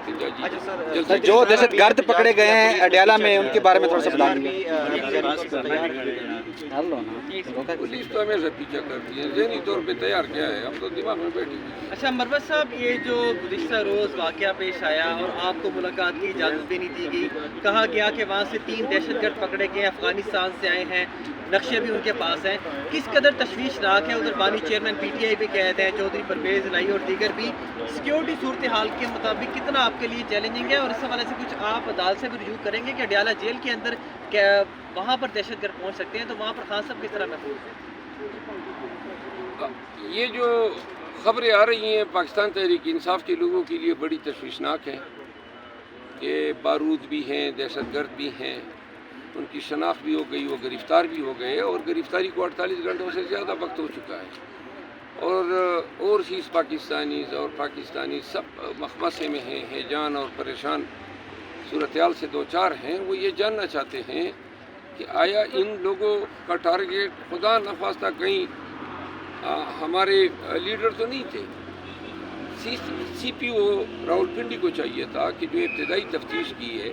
سر جو دہشت گرد پکڑے گئے ہیں اڈیالہ میں ان کے بارے میں تھوڑا سا بتا دیجیے۔ پولیس تو ہمیشہ پیچھا کرتی ہے، ذہنی طور پہ تیار کیا ہے، اب تو دماغ میں بیٹھی ہوئی ہے۔ اچھا مروت صاحب، یہ جو گزشتہ روز واقعہ پیش آیا اور آپ کو ملاقات کی اجازت بھی نہیں دی گئی، کہا گیا کہ وہاں سے 3 دہشت گرد پکڑے گئے، افغانستان سے آئے ہیں، نقشے بھی ان کے پاس ہیں، کس قدر تشویشناک ہے؟ ادھر بانی چیئرمین پی ٹی آئی بھی قید ہیں، چودھری پرویز الہی اور دیگر بھی، سیکیورٹی صورتحال کے مطابق کتنا آپ کے لیے چیلنجنگ ہے؟ اور اس حوالے سے کچھ آپ عدالت سے بھی رجوع کریں گے کہ اڈیالہ جیل کے اندر وہاں پر دہشت گرد پہنچ سکتے ہیں، تو وہاں پر خان صاحب کس طرح محفوظ ہیں؟ یہ جو خبریں آ رہی ہیں پاکستان تحریک انصاف کے لوگوں کے لیے بڑی تشویشناک ہیں کہ بارود بھی ہیں، دہشت گرد بھی ہیں، ان کی شناخت بھی ہو گئی، وہ گرفتار بھی ہو گئے، اور گرفتاری کو 48 گھنٹوں سے زیادہ وقت ہو چکا ہے، اور اوورسیز پاکستانیز اور پاکستانی سب مخمصے میں ہیں، ہیجان اور پریشان صورتحال سے دوچار ہیں۔ وہ یہ جاننا چاہتے ہیں کہ آیا ان لوگوں کا ٹارگیٹ خدا نخواستہ کہیں ہمارے لیڈر تو نہیں تھے؟ سی پی او راولپنڈی کو چاہیے تھا کہ جو ابتدائی تفتیش کی ہے،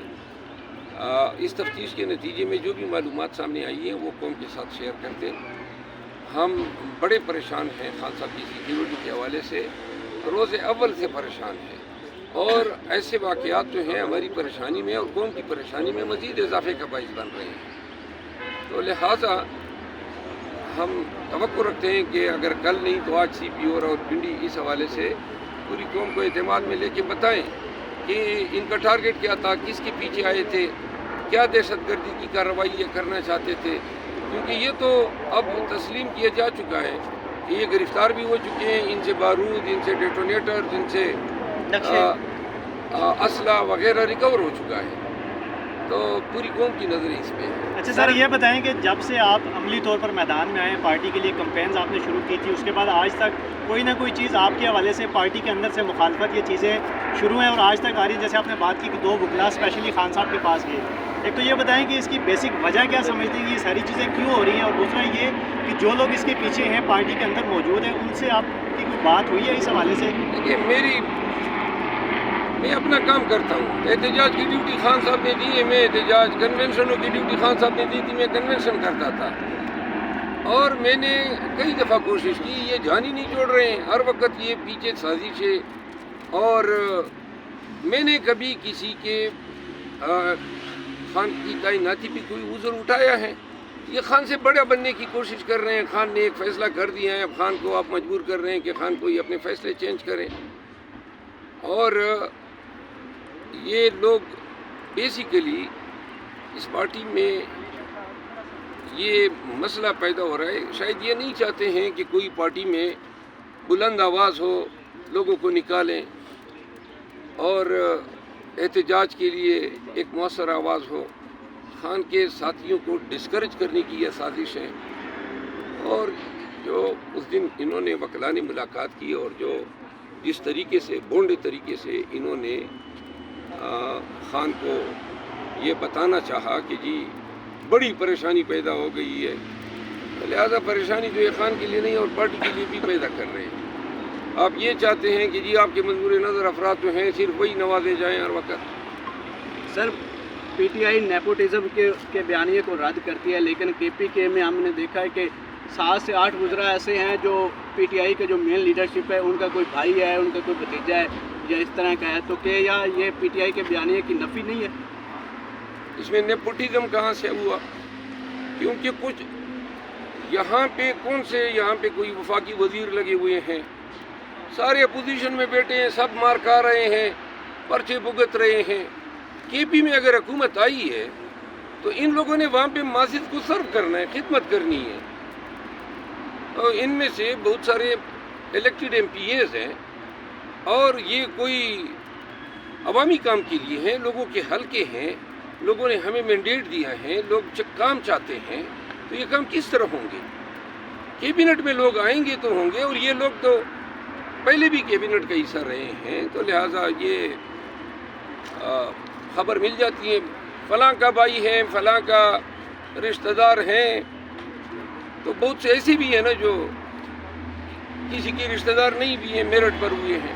اس تفتیش کے نتیجے میں جو بھی معلومات سامنے آئی ہیں وہ قوم کے ساتھ شیئر کرتے۔ ہم بڑے پریشان ہیں خان صاحب کی سیکیورٹی کے حوالے سے، روز اول سے پریشان ہیں، اور ایسے واقعات جو ہیں ہماری پریشانی میں اور قوم کی پریشانی میں مزید اضافے کا باعث بن رہے ہیں۔ تو لہٰذا ہم توقع رکھتے ہیں کہ اگر کل نہیں تو آج سی پی او راولپنڈی اس حوالے سے پوری قوم کو اعتماد میں لے کے بتائیں کہ ان کا ٹارگیٹ کیا تھا، کس کے پیچھے آئے تھے، کیا دہشت گردی کی کارروائی یہ کرنا چاہتے تھے، کیونکہ یہ تو اب تسلیم کیا جا چکا ہے کہ یہ گرفتار بھی ہو چکے ہیں، ان سے بارود، ان سے ڈیٹونیٹر، ان سے اسلحہ وغیرہ ریکور ہو چکا ہے، تو پوری قوم کی نظر اس پہ ہے۔ اچھا سر، یہ بتائیں کہ جب سے آپ عملی طور پر میدان میں آئے، پارٹی کے لیے کمپینز آپ نے شروع کی تھی، اس کے بعد آج تک کوئی نہ کوئی چیز آپ کے حوالے سے پارٹی کے اندر سے مخالفت، یہ چیزیں شروع ہیں اور آج تک آ رہی ہیں؟ جیسے آپ نے بات کی کہ 2 وکلا اسپیشلی خان صاحب کے پاس گئے، ایک تو یہ بتائیں کہ اس کی بیسک وجہ کیا سمجھتے ہیں کہ یہ ساری چیزیں کیوں ہو رہی ہیں، اور دوسرا یہ کہ جو لوگ اس کے پیچھے ہیں پارٹی کے اندر موجود ہیں، ان سے آپ کی کوئی بات ہوئی ہے اس حوالے سے؟ دیکھیے، میں اپنا کام کرتا ہوں، احتجاج کی ڈیوٹی خان صاحب نے دی ہے، میں احتجاج کنونشنوں کی ڈیوٹی خان صاحب نے دی تھی، میں کنونشن کرتا تھا، اور میں نے کئی دفعہ کوشش کی، یہ جان ہی نہیں چھوڑ رہے ہیں، ہر وقت یہ پیچھے سازش ہے، اور میں نے کبھی کسی کے خان کی تعیناتی پہ کوئی عذر اٹھایا ہے؟ یہ خان سے بڑا بننے کی کوشش کر رہے ہیں، خان نے ایک فیصلہ کر دیا ہے، اب خان کو آپ مجبور کر رہے ہیں کہ خان کو یہ اپنے فیصلے چینج کریں، اور یہ لوگ بیسیکلی اس پارٹی میں یہ مسئلہ پیدا ہو رہا ہے، شاید یہ نہیں چاہتے ہیں کہ کوئی پارٹی میں بلند آواز ہو، لوگوں کو نکالیں اور احتجاج کے لیے ایک مؤثر آواز ہو۔ خان کے ساتھیوں کو ڈسکریج کرنے کی یہ سازش ہے، اور جو اس دن انہوں نے وکلا نے ملاقات کی اور جو جس طریقے سے بونڈے طریقے سے انہوں نے خان کو یہ بتانا چاہا کہ جی بڑی پریشانی پیدا ہو گئی ہے، لہذا پریشانی جو ہے خان کے لیے نہیں اور پارٹی کے لیے بھی پیدا کر رہے ہیں۔ آپ یہ چاہتے ہیں کہ جی آپ کے منظور نظر افراد جو ہیں صرف وہی نوازے جائیں ہر وقت۔ سر، پی ٹی آئی نیپوٹزم کے بیانیے کو رد کرتی ہے، لیکن کے پی کے میں ہم نے دیکھا ہے کہ 7 سے 8 وزراء ایسے ہیں جو پی ٹی آئی کے جو مین لیڈرشپ ہے، ان کا کوئی بھائی ہے، ان کا کوئی بھتیجا ہے یا اس طرح کا ہے، تو کہ یا یہ پی ٹی آئی کے بیانیے کی نفی نہیں ہے؟ اس میں نیپوٹزم کہاں سے ہوا؟ کیونکہ کچھ یہاں پہ یہاں پہ کوئی وفاقی وزیر لگے ہوئے ہیں، سارے اپوزیشن میں بیٹھے ہیں، سب مار کھا رہے ہیں، پرچے بھگت رہے ہیں۔ کے پی میں اگر حکومت آئی ہے تو ان لوگوں نے وہاں پہ ماسد کو سرو کرنا ہے، خدمت کرنی ہے، اور ان میں سے بہت سارے الیکٹڈ ایم پی ایز ہیں، اور یہ کوئی عوامی کام کے لیے ہیں، لوگوں کے حل کے ہیں، لوگوں نے ہمیں مینڈیٹ دیا ہے، لوگ کام چاہتے ہیں، تو یہ کام کس طرح ہوں گے؟ کیبنٹ میں لوگ آئیں گے تو ہوں گے، اور یہ لوگ تو پہلے بھی کیبنٹ کا حصہ رہے ہیں، تو لہٰذا یہ خبر مل جاتی ہے فلاں کا بھائی ہے، فلاں کا رشتہ دار ہیں، تو بہت سے ایسے بھی ہیں نا جو کسی کے رشتہ دار نہیں بھی ہیں، میرٹ پر ہوئے ہیں۔